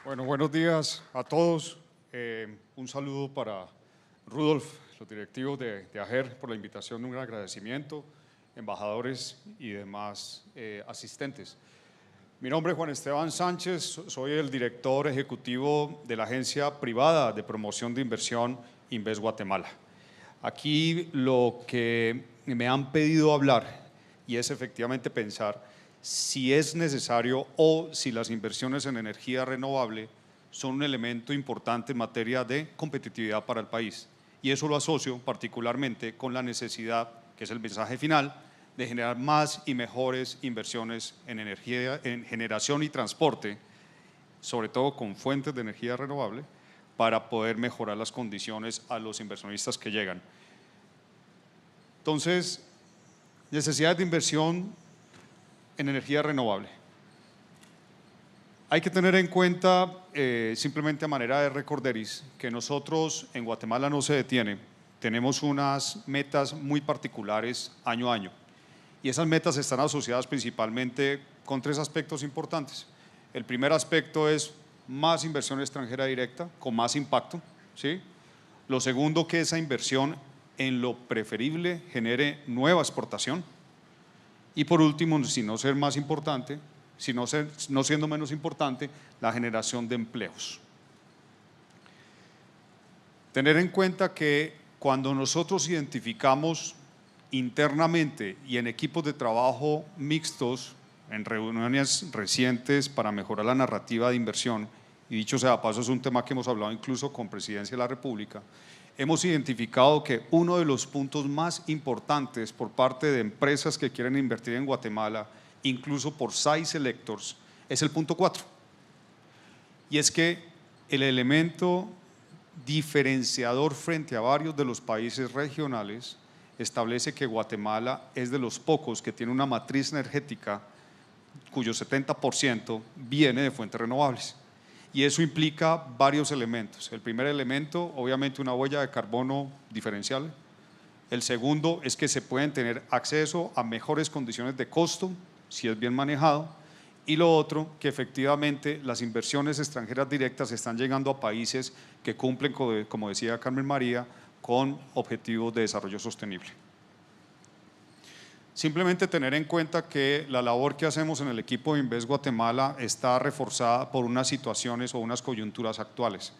Bueno, buenos días a todos. Un saludo para Rudolf, los directivos de AGER por la invitación, un agradecimiento, embajadores y demás asistentes. Mi nombre es Juan Esteban Sánchez, soy el director ejecutivo de la agencia privada de promoción de inversión Invest Guatemala. Aquí lo que me han pedido hablar y es efectivamente pensar si es necesario o si las inversiones en energía renovable son un elemento importante en materia de competitividad para el país. Y eso lo asocio particularmente con la necesidad, que es el mensaje final, de generar más y mejores inversiones en energía, en generación y transporte, sobre todo con fuentes de energía renovable, para poder mejorar las condiciones a los inversionistas que llegan. Entonces, necesidades de inversión en energía renovable. Hay que tener en cuenta, simplemente a manera de recorderis, que nosotros en Guatemala no se detiene, tenemos unas metas muy particulares año a año y esas metas están asociadas principalmente con tres aspectos importantes. El primer aspecto es más inversión extranjera directa con más impacto, ¿sí? Lo segundo, que esa inversión en lo preferible genere nueva exportación. Y por último, si no ser más importante, no siendo menos importante, la generación de empleos. Tener en cuenta que cuando nosotros identificamos internamente y en equipos de trabajo mixtos, en reuniones recientes para mejorar la narrativa de inversión, y dicho sea de paso es un tema que hemos hablado incluso con Presidencia de la República, hemos identificado que uno de los puntos más importantes por parte de empresas que quieren invertir en Guatemala, incluso por site selectors, es el punto 4. Y es que el elemento diferenciador frente a varios de los países regionales establece que Guatemala es de los pocos que tiene una matriz energética cuyo 70% viene de fuentes renovables. Y eso implica varios elementos. El primer elemento, obviamente, una huella de carbono diferencial. El segundo es que se pueden tener acceso a mejores condiciones de costo, si es bien manejado. Y lo otro, que efectivamente las inversiones extranjeras directas están llegando a países que cumplen, como decía Carmen María, con objetivos de desarrollo sostenible. Simplemente tener en cuenta que la labor que hacemos en el equipo de Invest Guatemala está reforzada por unas situaciones o unas coyunturas actuales.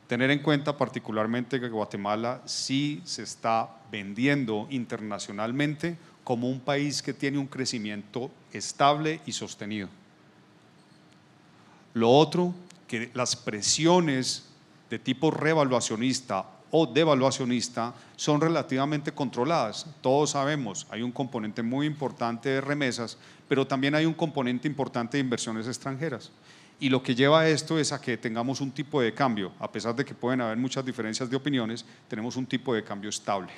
Tener en cuenta particularmente que Guatemala sí se está vendiendo internacionalmente como un país que tiene un crecimiento estable y sostenido. Lo otro, que las presiones de tipo revaluacionista o devaluacionista son relativamente controladas. Todos sabemos, hay un componente muy importante de remesas, pero también hay un componente importante de inversiones extranjeras. Y lo que lleva a esto es a que tengamos un tipo de cambio, a pesar de que pueden haber muchas diferencias de opiniones, tenemos un tipo de cambio estable.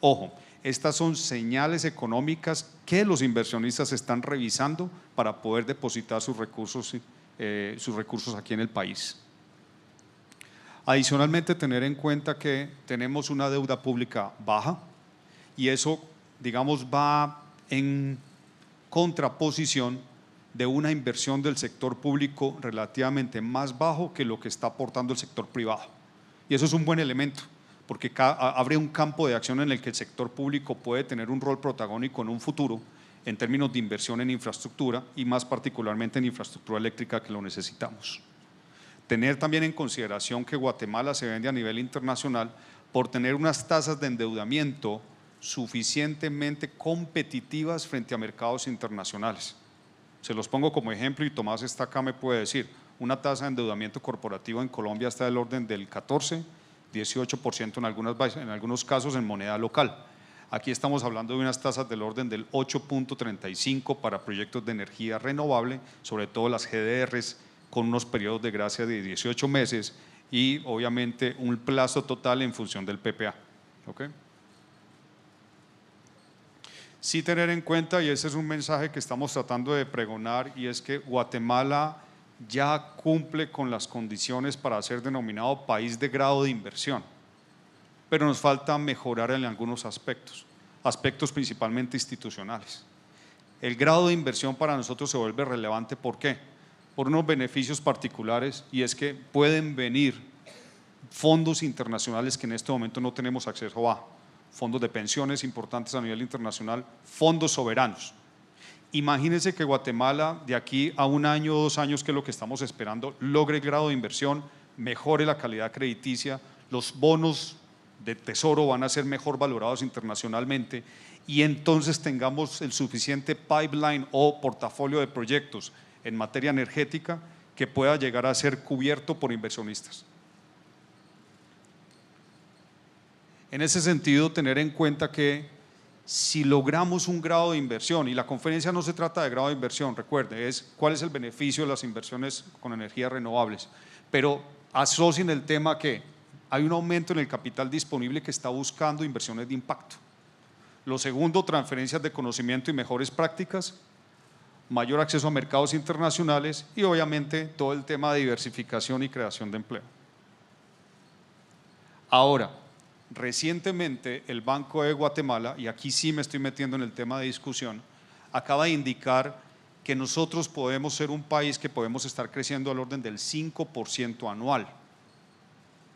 Ojo, estas son señales económicas que los inversionistas están revisando para poder depositar sus recursos aquí en el país. Adicionalmente, tener en cuenta que tenemos una deuda pública baja y eso, digamos, va en contraposición de una inversión del sector público relativamente más bajo que lo que está aportando el sector privado. Y eso es un buen elemento, porque abre un campo de acción en el que el sector público puede tener un rol protagónico en un futuro en términos de inversión en infraestructura y más particularmente en infraestructura eléctrica que lo necesitamos. Tener también en consideración que Guatemala se vende a nivel internacional por tener unas tasas de endeudamiento suficientemente competitivas frente a mercados internacionales. Se los pongo como ejemplo y Tomás está acá, me puede decir, una tasa de endeudamiento corporativo en Colombia está del orden del 14, 18% en algunos casos en moneda local. Aquí estamos hablando de unas tasas del orden del 8.35 para proyectos de energía renovable, sobre todo las GDRs, con unos periodos de gracia de 18 meses y obviamente un plazo total en función del PPA. ¿Okay? Sí tener en cuenta, y ese es un mensaje que estamos tratando de pregonar, y es que Guatemala ya cumple con las condiciones para ser denominado país de grado de inversión, pero nos falta mejorar en algunos aspectos principalmente institucionales. El grado de inversión para nosotros se vuelve relevante, ¿por qué? por unos beneficios particulares, y es que pueden venir fondos internacionales que en este momento no tenemos acceso a, fondos de pensiones importantes a nivel internacional, fondos soberanos. Imagínense que Guatemala de aquí a 1 año o 2 años, que es lo que estamos esperando, logre el grado de inversión, mejore la calidad crediticia, los bonos de tesoro van a ser mejor valorados internacionalmente y entonces tengamos el suficiente pipeline o portafolio de proyectos en materia energética que pueda llegar a ser cubierto por inversionistas. En ese sentido, tener en cuenta que si logramos un grado de inversión, y la conferencia no se trata de grado de inversión, recuerde, es cuál es el beneficio de las inversiones con energías renovables, pero asocien el tema que hay un aumento en el capital disponible que está buscando inversiones de impacto. Lo segundo, transferencias de conocimiento y mejores prácticas, mayor acceso a mercados internacionales y obviamente todo el tema de diversificación y creación de empleo. Ahora, recientemente el Banco de Guatemala, y aquí sí me estoy metiendo en el tema de discusión, acaba de indicar que nosotros podemos ser un país que podemos estar creciendo al orden del 5% anual.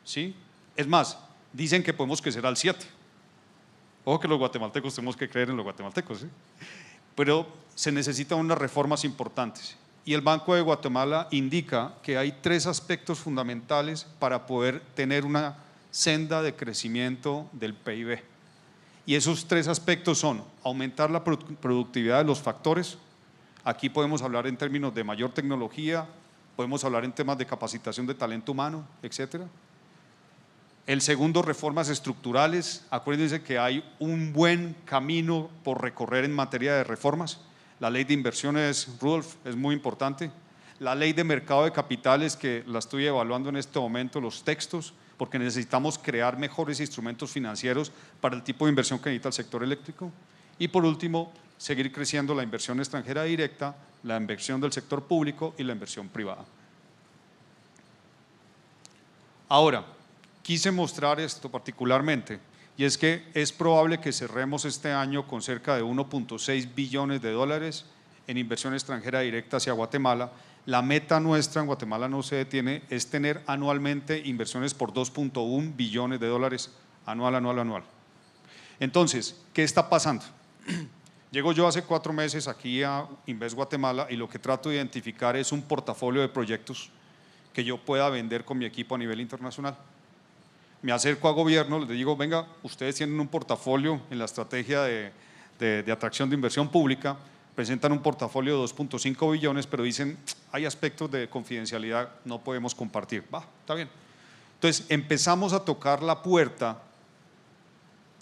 ¿Sí? Es más, dicen que podemos crecer al 7%. Ojo que los guatemaltecos tenemos que creer en los guatemaltecos, ¿sí? Pero se necesitan unas reformas importantes. Y el Banco de Guatemala indica que hay 3 aspectos fundamentales para poder tener una senda de crecimiento del PIB. Y esos 3 aspectos son aumentar la productividad de los factores. Aquí podemos hablar en términos de mayor tecnología, podemos hablar en temas de capacitación de talento humano, etcétera. El segundo, reformas estructurales. Acuérdense que hay un buen camino por recorrer en materia de reformas. La ley de inversiones, Rudolf, es muy importante. La ley de mercado de capitales, que la estoy evaluando en este momento, los textos, porque necesitamos crear mejores instrumentos financieros para el tipo de inversión que necesita el sector eléctrico. Y por último, seguir creciendo la inversión extranjera directa, la inversión del sector público y la inversión privada. Ahora, quise mostrar esto particularmente, y es que es probable que cerremos este año con cerca de 1.6 billones de dólares en inversión extranjera directa hacia Guatemala. La meta nuestra en Guatemala no se detiene, es tener anualmente inversiones por 2.1 billones de dólares anual. Entonces, ¿qué está pasando? Llego yo hace 4 meses aquí a Invest Guatemala y lo que trato de identificar es un portafolio de proyectos que yo pueda vender con mi equipo a nivel internacional. Me acerco a gobierno, les digo, venga, ustedes tienen un portafolio en la estrategia de atracción de inversión pública, presentan un portafolio de 2.5 billones, pero dicen, hay aspectos de confidencialidad, no podemos compartir. Va, está bien. Entonces empezamos a tocar la puerta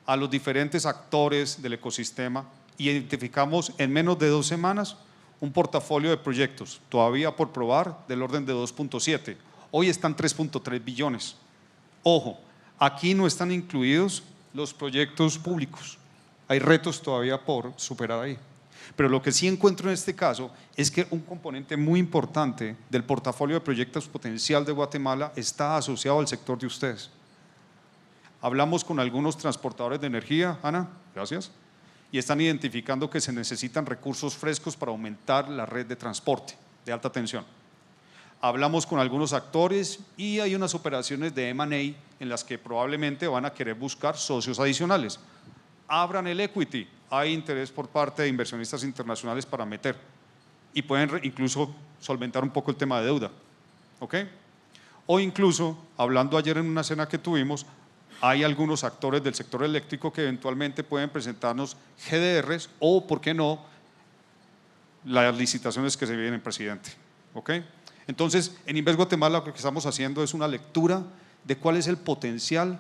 a los diferentes actores del ecosistema y identificamos en menos de 2 semanas un portafolio de proyectos, todavía por probar, del orden de 2.7. Hoy están 3.3 billones. Ojo, aquí no están incluidos los proyectos públicos, hay retos todavía por superar ahí. Pero lo que sí encuentro en este caso es que un componente muy importante del portafolio de proyectos potencial de Guatemala está asociado al sector de ustedes. Hablamos con algunos transportadores de energía, Ana, gracias, y están identificando que se necesitan recursos frescos para aumentar la red de transporte de alta tensión. Hablamos con algunos actores y hay unas operaciones de M&A en las que probablemente van a querer buscar socios adicionales. Abran el equity, hay interés por parte de inversionistas internacionales para meter y pueden incluso solventar un poco el tema de deuda, ¿ok? O incluso, hablando ayer en una cena que tuvimos, hay algunos actores del sector eléctrico que eventualmente pueden presentarnos GDRs o, ¿por qué no?, las licitaciones que se vienen, presidente, ¿ok? Entonces, en Invest Guatemala lo que estamos haciendo es una lectura de cuál es el potencial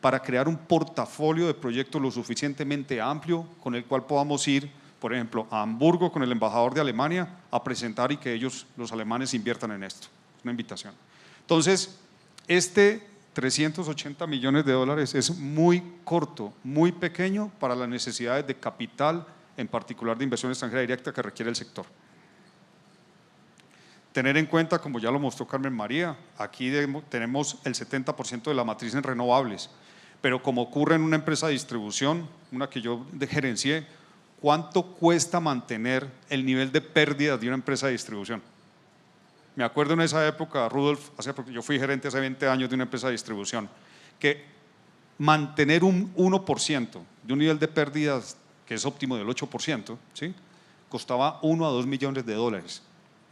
para crear un portafolio de proyectos lo suficientemente amplio con el cual podamos ir, por ejemplo, a Hamburgo con el embajador de Alemania a presentar y que ellos, los alemanes, inviertan en esto. Es una invitación. Entonces, este 380 millones de dólares es muy corto, muy pequeño para las necesidades de capital, en particular de inversión extranjera directa que requiere el sector. Tener en cuenta, como ya lo mostró Carmen María, aquí tenemos el 70% de la matriz en renovables, pero como ocurre en una empresa de distribución, una que yo gerencié, ¿cuánto cuesta mantener el nivel de pérdidas de una empresa de distribución? Me acuerdo en esa época, Rudolf, porque yo fui gerente hace 20 años de una empresa de distribución, que mantener un 1% de un nivel de pérdidas que es óptimo del 8%, ¿sí?, costaba 1 a 2 millones de dólares.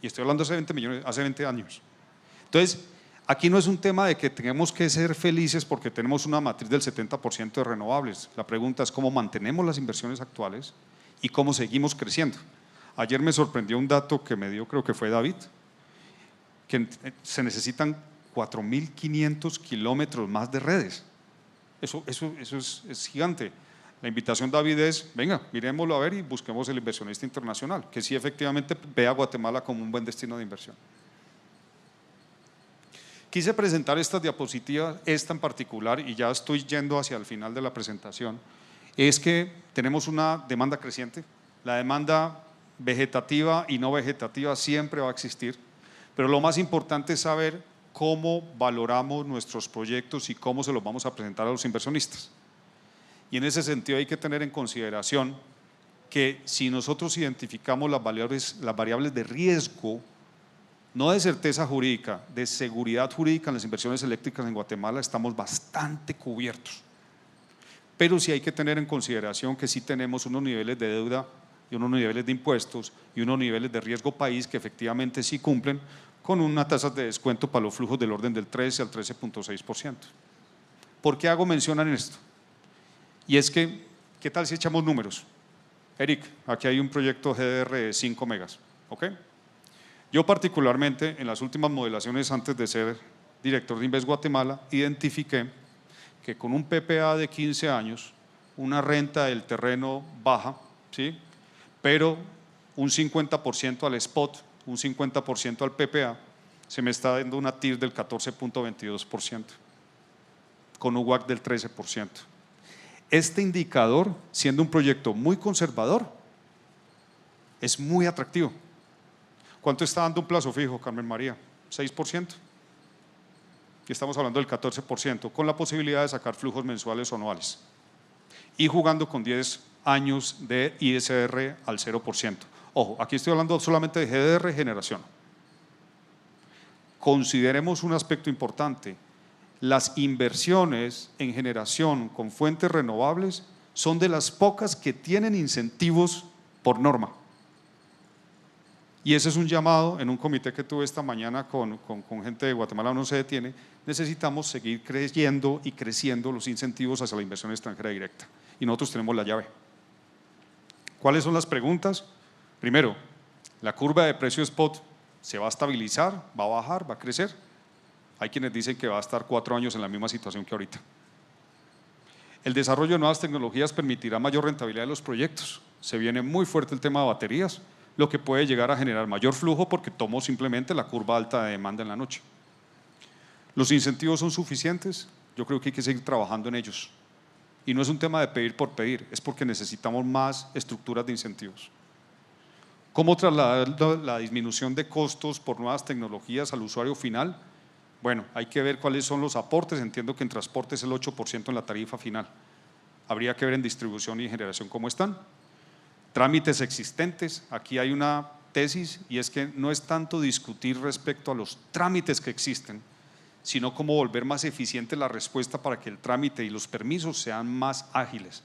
Y estoy hablando hace 20 años. Entonces, aquí no es un tema de que tenemos que ser felices porque tenemos una matriz del 70% de renovables. La pregunta es cómo mantenemos las inversiones actuales y cómo seguimos creciendo. Ayer me sorprendió un dato que me dio, creo que fue David, que se necesitan 4.500 kilómetros más de redes. Eso es gigante. La invitación, David, es, venga, miremoslo a ver y busquemos el inversionista internacional, que sí efectivamente ve a Guatemala como un buen destino de inversión. Quise presentar estas diapositivas, esta en particular, y ya estoy yendo hacia el final de la presentación, es que tenemos una demanda creciente. La demanda vegetativa y no vegetativa siempre va a existir, pero lo más importante es saber cómo valoramos nuestros proyectos y cómo se los vamos a presentar a los inversionistas. Y en ese sentido hay que tener en consideración que si nosotros identificamos las variables de riesgo, no de certeza jurídica, de seguridad jurídica en las inversiones eléctricas en Guatemala, estamos bastante cubiertos. Pero sí hay que tener en consideración que sí tenemos unos niveles de deuda y unos niveles de impuestos y unos niveles de riesgo país que efectivamente sí cumplen con una tasa de descuento para los flujos del orden del 13 al 13.6%. ¿Por qué hago mención en esto? Y es que, ¿qué tal si echamos números? Eric, aquí hay un proyecto GDR de 5 megas, ¿ok? Yo particularmente, en las últimas modelaciones antes de ser director de Invest Guatemala, identifiqué que con un PPA de 15 años, una renta del terreno baja, ¿sí?, pero un 50% al spot, un 50% al PPA, se me está dando una TIR del 14.22%, con un WACC del 13%. Este indicador, siendo un proyecto muy conservador, es muy atractivo. ¿Cuánto está dando un plazo fijo, Carmen María? 6%. Y estamos hablando del 14%, con la posibilidad de sacar flujos mensuales o anuales. Y jugando con 10 años de ISR al 0%. Ojo, aquí estoy hablando solamente de GDR generación. Consideremos un aspecto importante. Las inversiones en generación con fuentes renovables son de las pocas que tienen incentivos por norma. Y ese es un llamado en un comité que tuve esta mañana con gente de Guatemala No Se Detiene. Necesitamos seguir creyendo y creciendo los incentivos hacia la inversión extranjera directa. Y nosotros tenemos la llave. ¿Cuáles son las preguntas? Primero, ¿la curva de precio spot se va a estabilizar, va a bajar, va a crecer? Hay quienes dicen que va a estar 4 años en la misma situación que ahorita. El desarrollo de nuevas tecnologías permitirá mayor rentabilidad de los proyectos. Se viene muy fuerte el tema de baterías, lo que puede llegar a generar mayor flujo porque tomo simplemente la curva alta de demanda en la noche. ¿Los incentivos son suficientes? Yo creo que hay que seguir trabajando en ellos. Y no es un tema de pedir por pedir, es porque necesitamos más estructuras de incentivos. ¿Cómo trasladar la disminución de costos por nuevas tecnologías al usuario final? Bueno, hay que ver cuáles son los aportes. Entiendo que en transporte es el 8% en la tarifa final. Habría que ver en distribución y generación cómo están. Trámites existentes, aquí hay una tesis y es que no es tanto discutir respecto a los trámites que existen, sino cómo volver más eficiente la respuesta para que el trámite y los permisos sean más ágiles.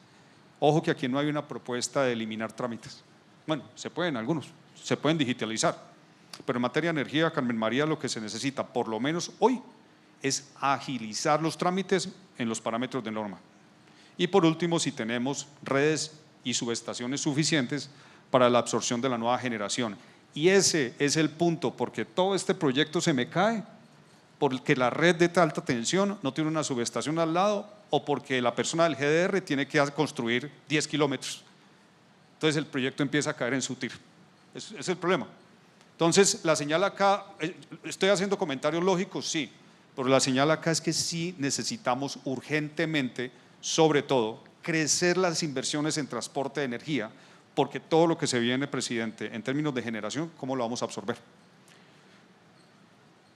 Ojo que aquí no hay una propuesta de eliminar trámites. Bueno, se pueden algunos, se pueden digitalizar, pero en materia de energía, Carmen María, lo que se necesita, por lo menos hoy, es agilizar los trámites en los parámetros de norma. Y por último, si tenemos redes y subestaciones suficientes para la absorción de la nueva generación. Y ese es el punto, porque todo este proyecto se me cae porque la red de alta tensión no tiene una subestación al lado o porque la persona del GDR tiene que construir 10 kilómetros. Entonces el proyecto empieza a caer en su TIR. Ese es el problema. Entonces la señal acá, estoy haciendo comentarios lógicos, sí, pero la señal acá es que sí necesitamos urgentemente, sobre todo, crecer las inversiones en transporte de energía, porque todo lo que se viene, presidente, en términos de generación, ¿cómo lo vamos a absorber?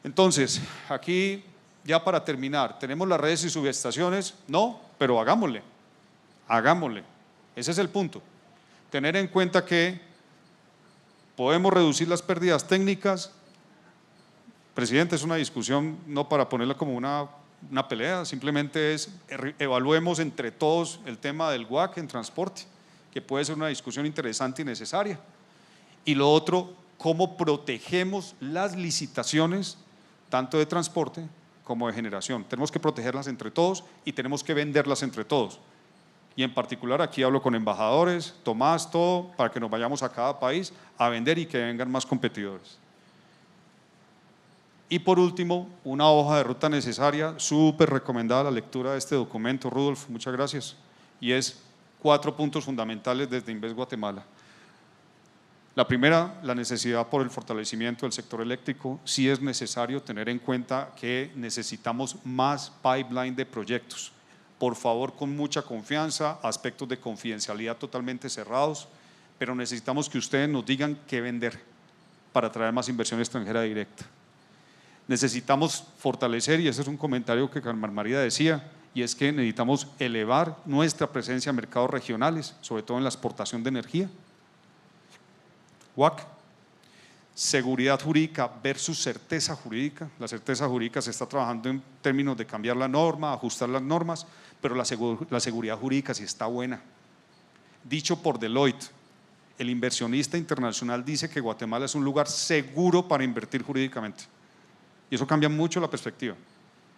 Entonces, aquí ya para terminar, ¿tenemos las redes y subestaciones? No, pero hagámosle, ese es el punto. Tener en cuenta que podemos reducir las pérdidas técnicas Presidente, es una discusión no para ponerla como una pelea, simplemente es evaluemos entre todos el tema del WACC en transporte, que puede ser una discusión interesante y necesaria. Y lo otro, cómo protegemos las licitaciones, tanto de transporte como de generación. Tenemos que protegerlas entre todos y tenemos que venderlas entre todos. Y en particular aquí hablo con embajadores, Tomás, todo, para que nos vayamos a cada país a vender y que vengan más competidores. Y por último, una hoja de ruta necesaria, súper recomendada la lectura de este documento, Rudolf, muchas gracias, y es 4 puntos fundamentales desde Invest Guatemala. La primera, la necesidad por el fortalecimiento del sector eléctrico. Sí es necesario tener en cuenta que necesitamos más pipeline de proyectos. Por favor, con mucha confianza, aspectos de confidencialidad totalmente cerrados, pero necesitamos que ustedes nos digan qué vender para traer más inversión extranjera directa. Necesitamos fortalecer, y ese es un comentario que Carmen María decía, y es que necesitamos elevar nuestra presencia en mercados regionales, sobre todo en la exportación de energía. WACC, seguridad jurídica versus certeza jurídica. La certeza jurídica se está trabajando en términos de cambiar la norma, ajustar las normas, pero la seguridad jurídica sí está buena. Dicho por Deloitte, el inversionista internacional dice que Guatemala es un lugar seguro para invertir jurídicamente. Y eso cambia mucho la perspectiva.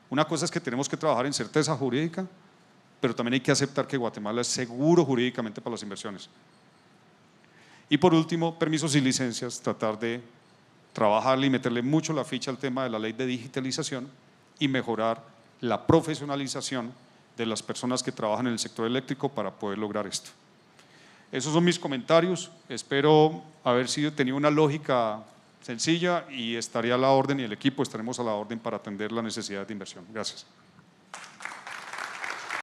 Una cosa es que tenemos que trabajar en certeza jurídica, pero también hay que aceptar que Guatemala es seguro jurídicamente para las inversiones. Y por último, permisos y licencias, tratar de trabajarle y meterle mucho la ficha al tema de la ley de digitalización y mejorar la profesionalización de las personas que trabajan en el sector eléctrico para poder lograr esto. Esos son mis comentarios, espero haber tenido una lógica sencilla y estaría a la orden y el equipo estaremos a la orden para atender las necesidades de inversión. Gracias.